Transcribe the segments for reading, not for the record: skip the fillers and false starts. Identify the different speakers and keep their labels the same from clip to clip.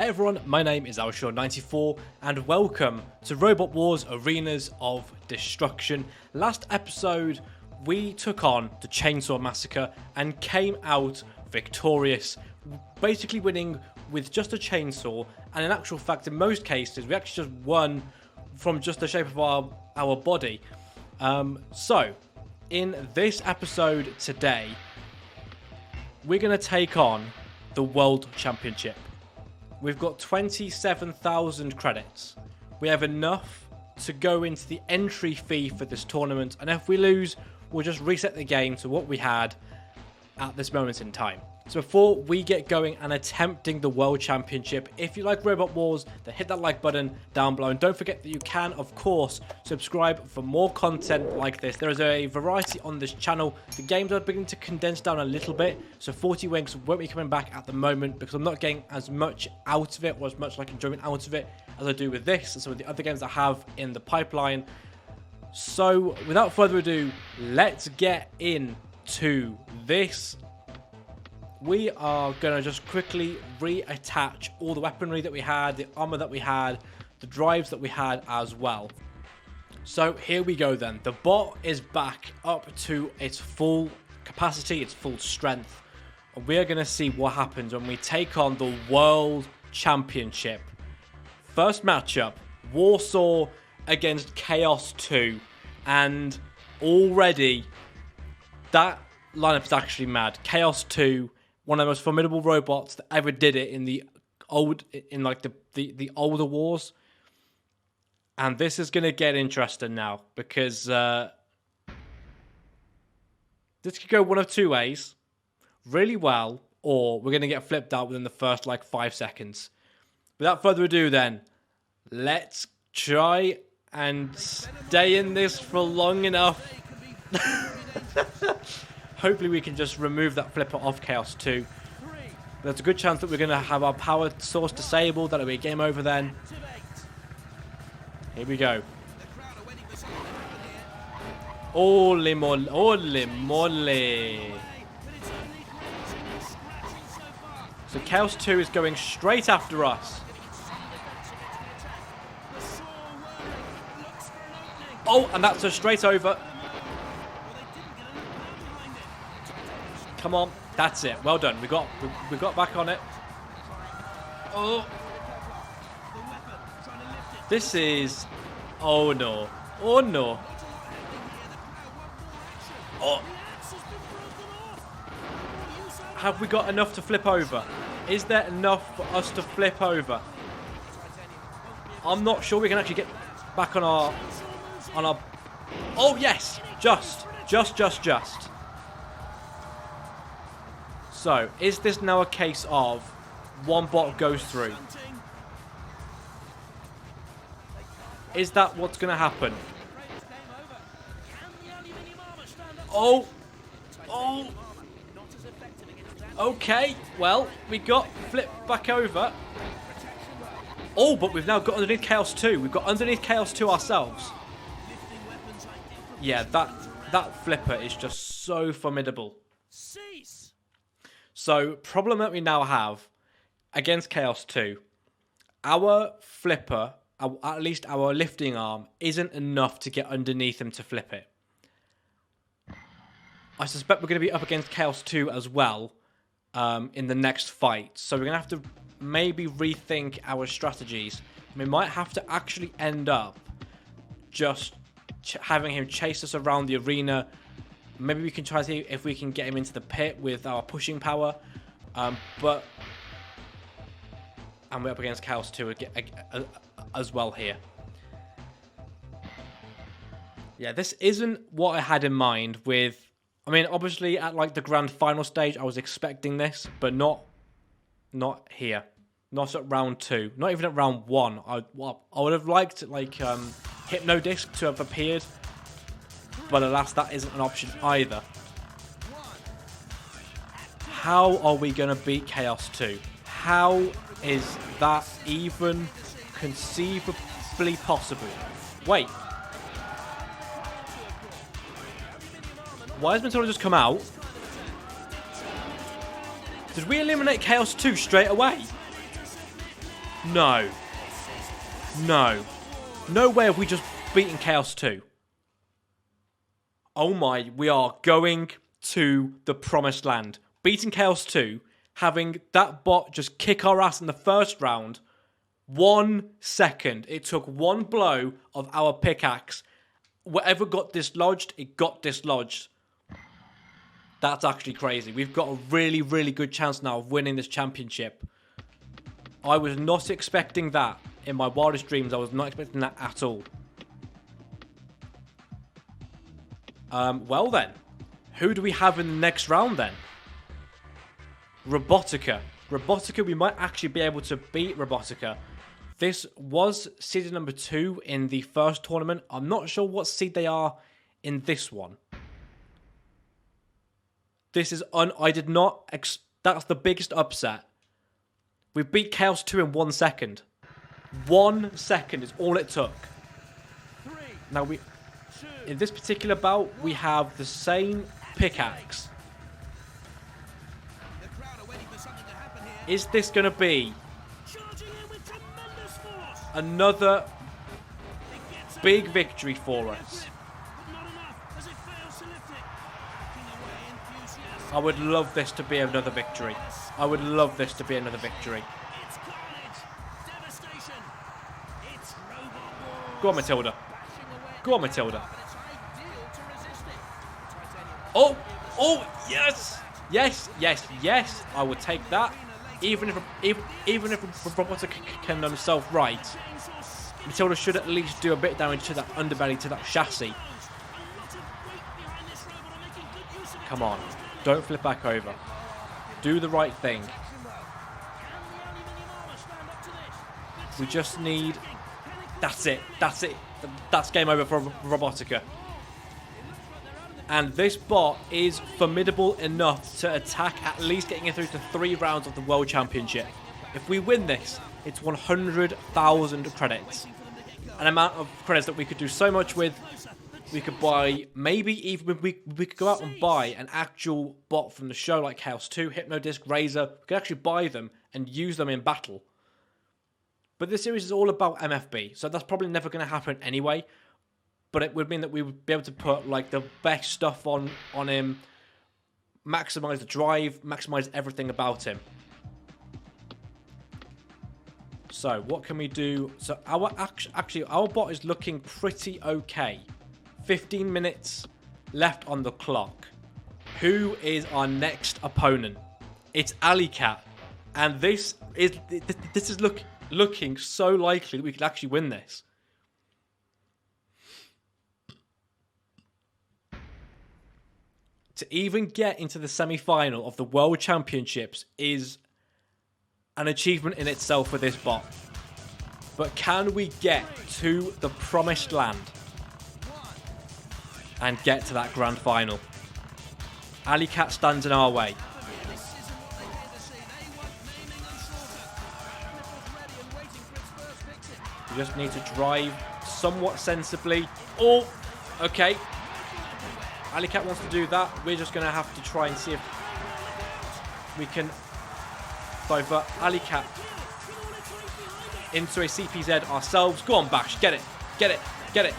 Speaker 1: Hey everyone, my name is Alshore94 and welcome to Robot Wars Arenas of Destruction. Last episode we took on the Chainsaw Massacre and came out victorious, basically winning with just a chainsaw, and in actual fact in most cases we actually just won from just the shape of our body. So in this episode today we're going to take on the World Championship. We've got 27,000 credits. We have enough to go into the entry fee for this tournament, and if we lose, we'll just reset the game to what we had at this moment in time. So before we get going and attempting the World Championship, if you like Robot Wars, then hit that like button down below. And don't forget that you can, of course, subscribe for more content like this. There is a variety on this channel. The games are beginning to condense down a little bit, so 40 Winks won't be coming back at the moment because I'm not getting as much out of it, or as much like enjoyment out of it as I do with this and some of the other games I have in the pipeline. So without further ado, let's get into this. We are going to just quickly reattach all the weaponry that we had, the armor that we had, the drives that we had as well. So here we go then. The bot is back up to its full capacity, its full strength. And we are going to see what happens when we take on the World Championship. First matchup, Warsaw against Chaos 2. And already that lineup is actually mad. Chaos 2, one of the most formidable robots that ever did it in the older wars. And this is going to get interesting now because this could go one of two ways. Really well, or we're going to get flipped out within the first 5 seconds. Without further ado then, let's try and stay in this for long enough. Hopefully we can just remove that flipper off Chaos 2. There's a good chance that we're going to have our power source disabled. That'll be a game over then. Here we go. Ole molle, ole molle. So Chaos 2 is going straight after us. Oh, and that's a straight over. Come on, that's it. Well done. We got back on it. Oh, this is. Oh no! Oh no! Oh, have we got enough to flip over? Is there enough for us to flip over? I'm not sure we can actually get back on our. Oh yes, just. So, is this now a case of one bot goes through? Is that what's going to happen? Oh! Oh! Okay, well, we got flipped back over. Oh, but we've now got underneath Chaos 2. We've got underneath Chaos 2 ourselves. Yeah, that flipper is just so formidable. So, problem that we now have against Chaos 2, our flipper, at least our lifting arm, isn't enough to get underneath him to flip it. I suspect we're going to be up against Chaos 2 as well in the next fight. So we're going to have to maybe rethink our strategies. We might have to actually end up just having him chase us around the arena. Maybe we can try to see if we can get him into the pit with our pushing power. And we're up against Chaos 2 as well here. Yeah, this isn't what I had in mind with. I mean, obviously at the grand final stage, I was expecting this, but not here. Not at round 2. Not even at round 1. I would have liked Hypnodisc to have appeared. But alas, that isn't an option either. How are we going to beat Chaos 2? How is that even conceivably possible? Wait. Why has Minotaur just come out? Did we eliminate Chaos 2 straight away? No. No. No way have we just beaten Chaos 2. Oh my, we are going to the promised land. Beating Chaos 2, having that bot just kick our ass in the first round. 1 second. It took one blow of our pickaxe. Whatever got dislodged, it got dislodged. That's actually crazy. We've got a really, really good chance now of winning this championship. I was not expecting that. In my wildest dreams, I was not expecting that at all. Well then. Who do we have in the next round then? Robotica. Robotica, we might actually be able to beat Robotica. This was seed number 2 in the first tournament. I'm not sure what seed they are in this one. This is I did not... That's the biggest upset. We beat Chaos 2 in 1 second. 1 second is all it took. Now in this particular bout, we have the same pickaxe. Is this going to be another big victory for us? I would love this to be another victory. I would love this to be another victory. Go on, Matilda. Go on, Matilda. Oh! Oh, yes! Yes, yes, yes. I would take that. Even if Robotica can himself right, Matilda should at least do a bit of damage to that underbelly, to that chassis. Come on. Don't flip back over. Do the right thing. We just need... That's it. That's it. That's game over for Robotica. And this bot is formidable enough to attack, at least getting it through to 3 rounds of the World Championship. If we win this, it's 100,000 credits. An amount of credits that we could do so much with. We could buy, maybe even we could go out and buy an actual bot from the show like Chaos 2, Hypnodisc, Razor. We could actually buy them and use them in battle. But this series is all about MFB, so that's probably never going to happen anyway. But it would mean that we would be able to put like the best stuff on him, maximize the drive, maximize everything about him. So what can we do? So our our bot is looking pretty okay. 15 minutes left on the clock. Who is our next opponent? It's Alicat, and this is looking so likely that we could actually win this. To even get into the semi-final of the World Championships is an achievement in itself for this bot. But can we get to the promised land and get to that grand final? Alicat stands in our way. We just need to drive somewhat sensibly. Oh, okay. Alicat wants to do that. We're just going to have to try and see if we can divert Alicat into a CPZ ourselves. Go on, Bash. Get it. Get it. Get it.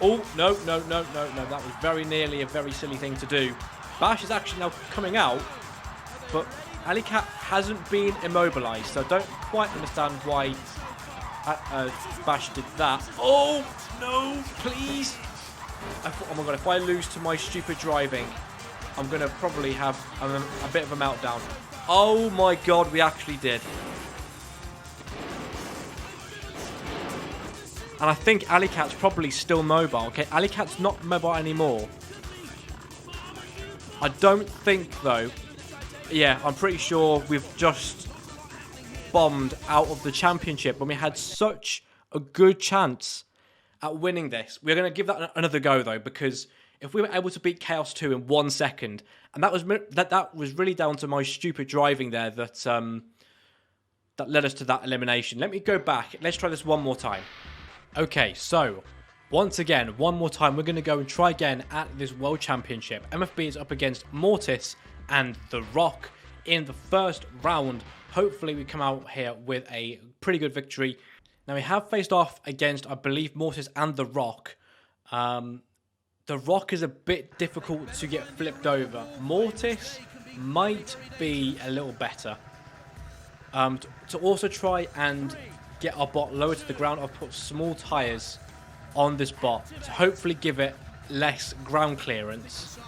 Speaker 1: Oh, no. That was very nearly a very silly thing to do. Bash is actually now coming out, but Alicat hasn't been immobilized, so I don't quite understand why Bash did that. Oh, no, please. Oh my god, if I lose to my stupid driving, I'm going to probably have a bit of a meltdown. Oh my god, we actually did. And I think Alicat's probably still mobile. Okay, Alicat's not mobile anymore. I don't think, though. Yeah, I'm pretty sure we've just bombed out of the championship when we had such a good chance at winning this. We're going to give that another go, though, because if we were able to beat Chaos 2 in 1 second, and that was really down to my stupid driving there that led us to that elimination. Let me go back. Let's try this one more time. Okay, so once again, one more time, we're going to go and try again at this World Championship. MFB is up against Mortis and The Rock in the first round. Hopefully we come out here with a pretty good victory. Now we have faced off against, I believe, Mortis and The Rock. The Rock is a bit difficult to get flipped over. Mortis might be a little better. To also try and get our bot lower to the ground, I've put small tyres on this bot to hopefully give it less ground clearance.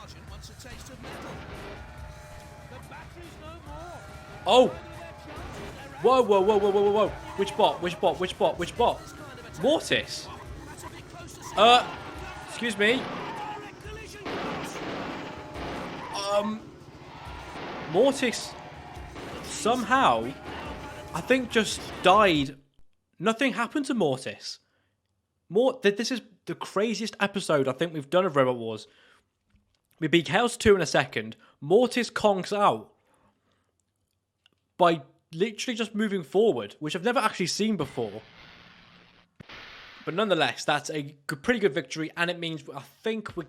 Speaker 1: Oh! Whoa, whoa, whoa, whoa, whoa, whoa, whoa. Which bot? Which bot? Which bot? Which bot? Mortis? Excuse me. Mortis somehow, I think, just died. Nothing happened to Mortis. This is the craziest episode I think we've done of Robot Wars. We beat Chaos 2 in a second. Mortis conks out by literally just moving forward, which I've never actually seen before. But nonetheless, that's a pretty good victory, and it means I think we're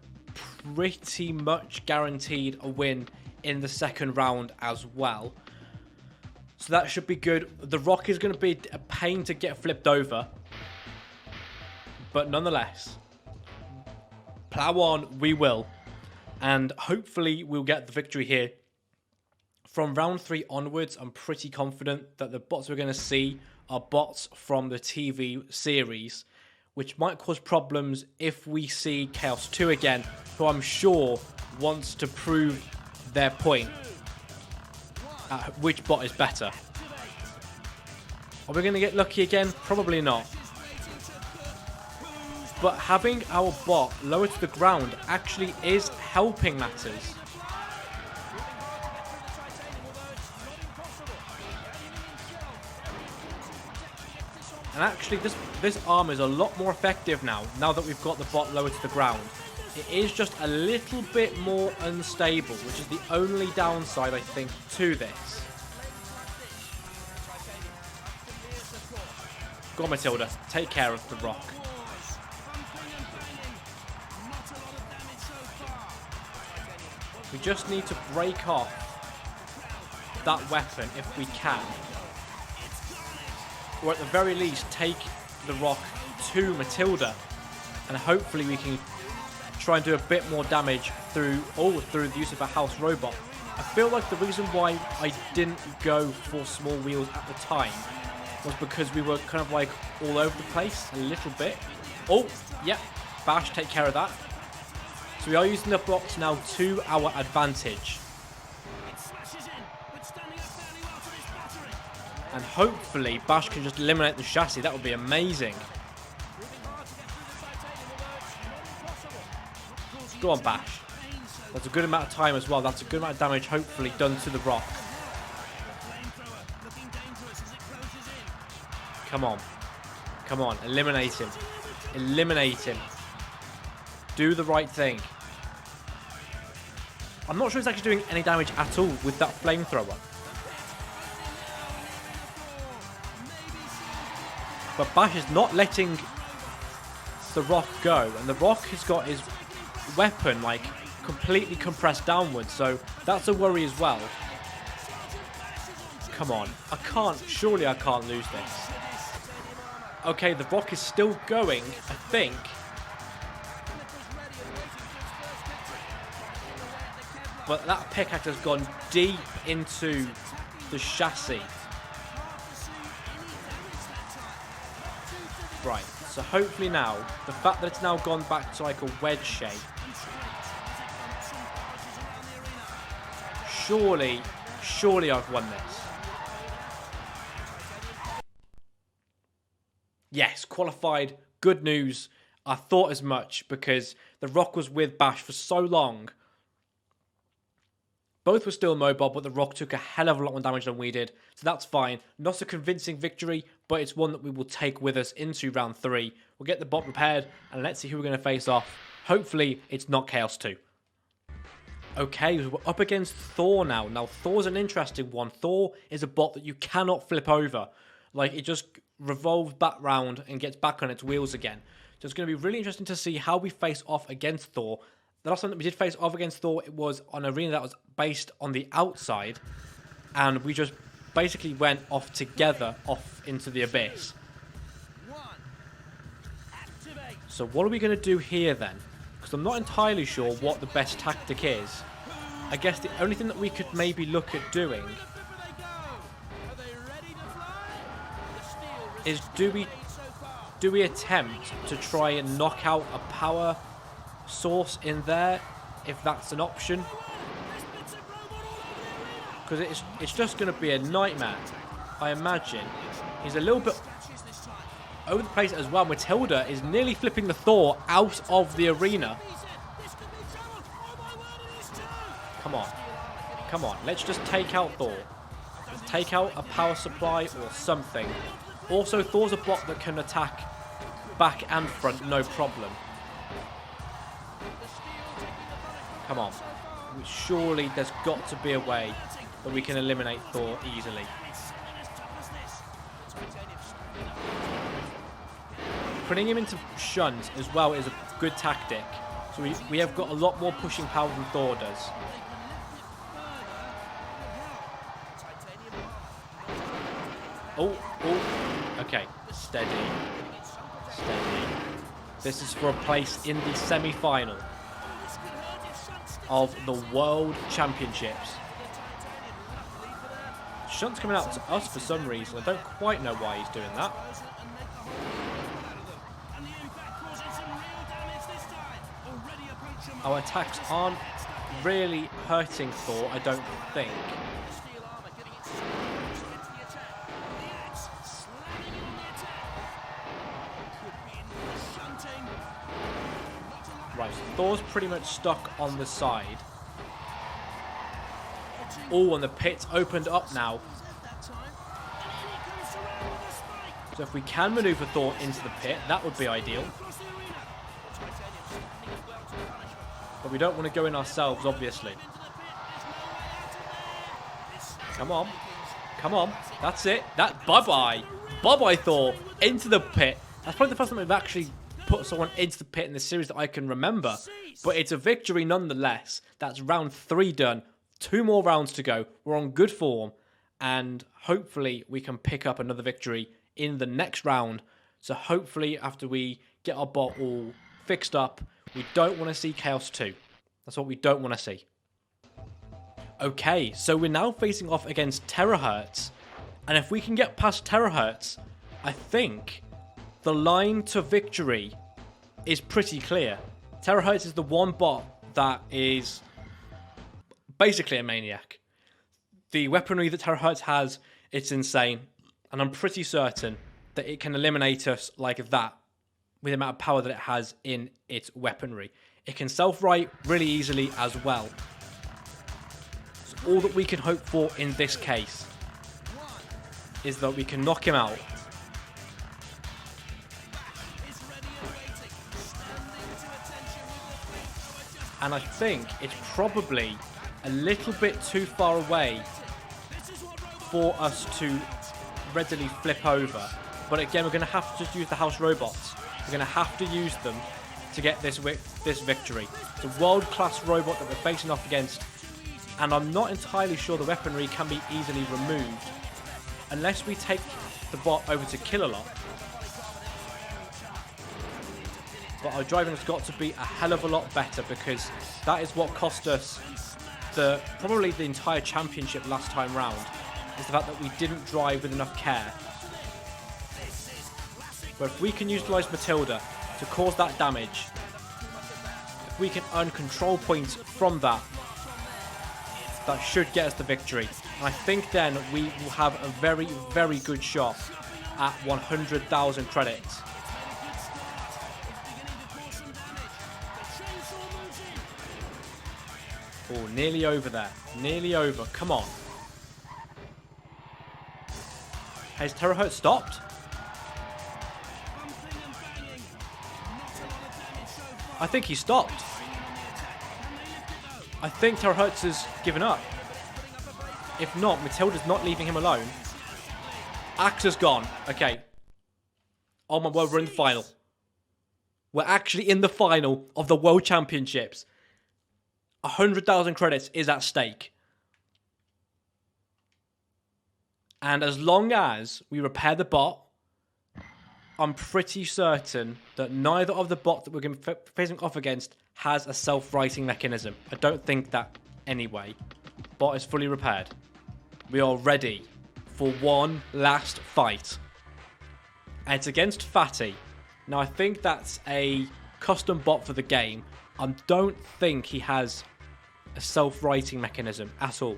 Speaker 1: pretty much guaranteed a win in the second round as well. So that should be good. The Rock is going to be a pain to get flipped over. But nonetheless, plow on, we will. And hopefully we'll get the victory here. From round 3 onwards, I'm pretty confident that the bots we're going to see are bots from the TV series, which might cause problems if we see Chaos 2 again, who I'm sure wants to prove their point at which bot is better. Are we going to get lucky again? Probably not. But having our bot lower to the ground actually is helping matters. And actually, this arm is a lot more effective now that we've got the bot lower to the ground. It is just a little bit more unstable, which is the only downside, I think, to this. Go on, Matilda. Take care of the Rock. We just need to break off that weapon if we can. Or at the very least, take the Rock to Matilda. And hopefully we can try and do a bit more damage through the use of a house robot. I feel like the reason why I didn't go for small wheels at the time was because we were kind of like all over the place a little bit. Oh, yeah, Bash, take care of that. So we are using the box now to our advantage. And hopefully Bash can just eliminate the chassis. That would be amazing. Go on, Bash. That's a good amount of time as well. That's a good amount of damage hopefully done to the Rock. Come on. Come on. Eliminate him. Eliminate him. Do the right thing. I'm not sure it's actually doing any damage at all with that flamethrower. But Bash is not letting the Rock go. And the Rock has got his weapon like completely compressed downwards. So that's a worry as well. Come on. Surely I can't lose this. Okay, the Rock is still going, I think. But that pickaxe has gone deep into the chassis. Right, so hopefully now, the fact that it's now gone back to like a wedge shape. Surely I've won this. Yes, qualified. Good news. I thought as much because the Rock was with Bash for so long. Both were still mobile, but the Rock took a hell of a lot more damage than we did. So that's fine. Not a convincing victory, but it's one that we will take with us into round 3. We'll get the bot repaired, and let's see who we're going to face off. Hopefully, it's not Chaos 2. Okay, we're up against Thor now. Now, Thor's an interesting one. Thor is a bot that you cannot flip over. Like, it just revolves back round and gets back on its wheels again. So it's going to be really interesting to see how we face off against Thor. The last time that we did face off against Thor, it was on an arena that was based on the outside. and we just basically went off together, off into the abyss. So what are we going to do here then? Because I'm not entirely sure what the best tactic is. I guess the only thing that we could maybe look at doing is do we attempt to try and knock out a power source in there, if that's an option? Because it's just going to be a nightmare, I imagine. He's a little bit over the place as well. Matilda is nearly flipping the Thor out of the arena. Come on. Come on. Let's just take out Thor. Let's take out a power supply or something. Also, Thor's a bot that can attack back and front, no problem. Come on. Surely there's got to be a way that we can eliminate Thor easily. Putting him into shunt as well is a good tactic. So we have got a lot more pushing power than Thor does. Oh. Okay. Steady. This is for a place in the semi-final of the World Championships. Shunt's coming out to us for some reason. I don't quite know why he's doing that. Our attacks aren't really hurting Thor, I don't think. Right, so Thor's pretty much stuck on the side. Oh, and the pit's opened up now. So if we can maneuver Thor into the pit, that would be ideal. But we don't want to go in ourselves, obviously. Come on. Come on. That's it. Bye-bye. Bye-bye, Thor. Into the pit. That's probably the first time we've actually put someone into the pit in this series that I can remember. But it's a victory nonetheless. That's round 3 done. 2 more rounds to go. We're on good form. And hopefully we can pick up another victory in the next round. So hopefully after we get our bot all fixed up, we don't want to see Chaos 2. That's what we don't want to see. Okay, so we're now facing off against Terahertz. And if we can get past Terahertz, I think the line to victory is pretty clear. Terahertz is the one bot that is basically a maniac. The weaponry that Terahertz has, it's insane. And I'm pretty certain that it can eliminate us like that with the amount of power that it has in its weaponry. It can self-right really easily as well. So all that we can hope for in this case is that we can knock him out. And I think it's probably a little bit too far away for us to readily flip over. But again, we're going to have to just use the house robots. We're going to have to use them to get this victory. It's a world-class robot that we're facing off against, and I'm not entirely sure the weaponry can be easily removed unless we take the bot over to Killalot. But our driving has got to be a hell of a lot better, because that is what cost us probably the entire championship last time round, is the fact that we didn't drive with enough care. But if we can utilise Matilda to cause that damage, if we can earn control points from that, that should get us the victory. And I think then we will have a very, very good shot at 100,000 credits. Oh, nearly over there. Nearly over. Come on. Has Terahertz stopped? I think he stopped. I think Terahertz has given up. If not, Matilda's not leaving him alone. Axe has gone. Okay. Oh my word, we're in the final. We're actually in the final of the World Championships. 100,000 credits is at stake. And as long as we repair the bot, I'm pretty certain that neither of the bots that we're going to be facing off against has a self-righting mechanism. I don't think that anyway. Bot is fully repaired. We are ready for one last fight. And it's against Fatty. Now, I think that's a custom bot for the game. I don't think he has a self-righting mechanism at all.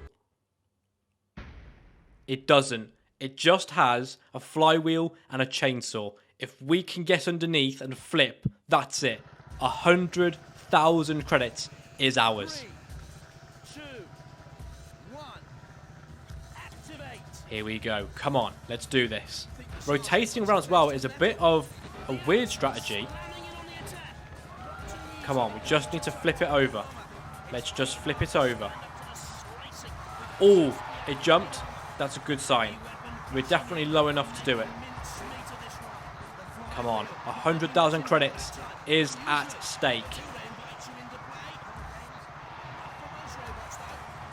Speaker 1: It doesn't. It just has a flywheel and a chainsaw. If we can get underneath and flip, that's it. 100,000 credits is ours.
Speaker 2: 3, 2, 1. Activate.
Speaker 1: Here we go. Come on, let's do this. Rotating around as well is a bit of a weird strategy. Come on, we just need to flip it over. Let's just flip it over. Oh, it jumped. That's a good sign. We're definitely low enough to do it. Come on, 100,000 credits is at stake.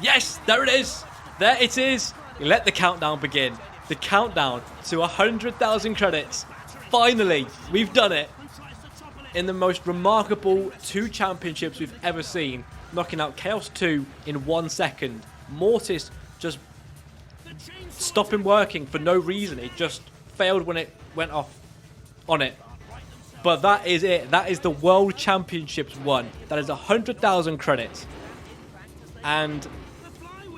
Speaker 1: Yes, there it is. There it is. Let the countdown begin. The countdown to 100,000 credits. Finally, we've done it. In the most remarkable 2 championships we've ever seen, knocking out Chaos 2 in 1 second. Mortis just stopping working for no reason. It just failed when it went off on it. But that is it. That is the World Championships won. That is 100,000 credits. And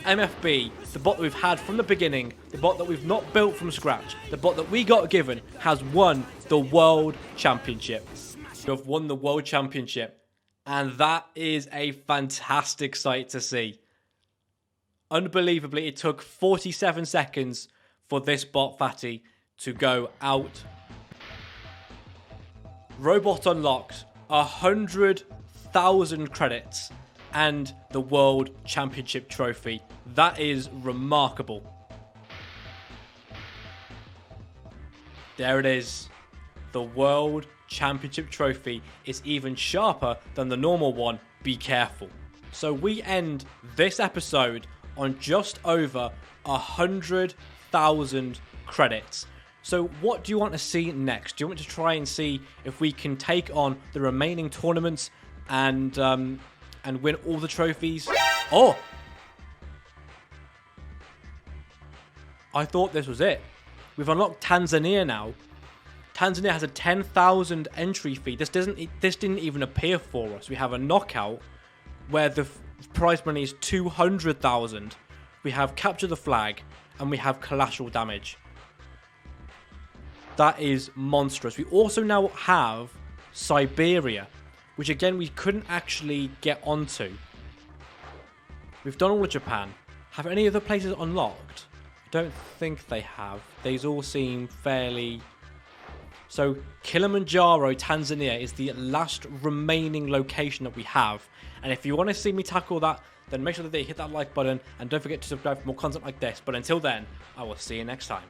Speaker 1: MFB, the bot that we've had from the beginning, the bot that we've not built from scratch, the bot that we got given, has won the World Championship. You have won the World Championship. And that is a fantastic sight to see. Unbelievably, it took 47 seconds for this bot, Fatty, to go out. Robot unlocks 100,000 credits and the World Championship trophy. That is remarkable. There it is. The World Championship trophy is even sharper than the normal one. Be careful. So we end this episode on just over 100,000 credits. So what do you want to see next? Do you want to try and see if we can take on the remaining tournaments and win all the trophies? Oh! I thought this was it. We've unlocked Tanzania now. Tanzania has a 10,000 entry fee. This didn't even appear for us. We have a knockout where the prize money is 200,000. We have capture the flag and we have collateral damage. That is monstrous. We also now have Siberia, which again we couldn't actually get onto. We've done all of Japan. Have any other places unlocked? I don't think they have. These all seem fairly... So Kilimanjaro, Tanzania is the last remaining location that we have. And if you want to see me tackle that, then make sure that you hit that like button and don't forget to subscribe for more content like this. But until then, I will see you next time.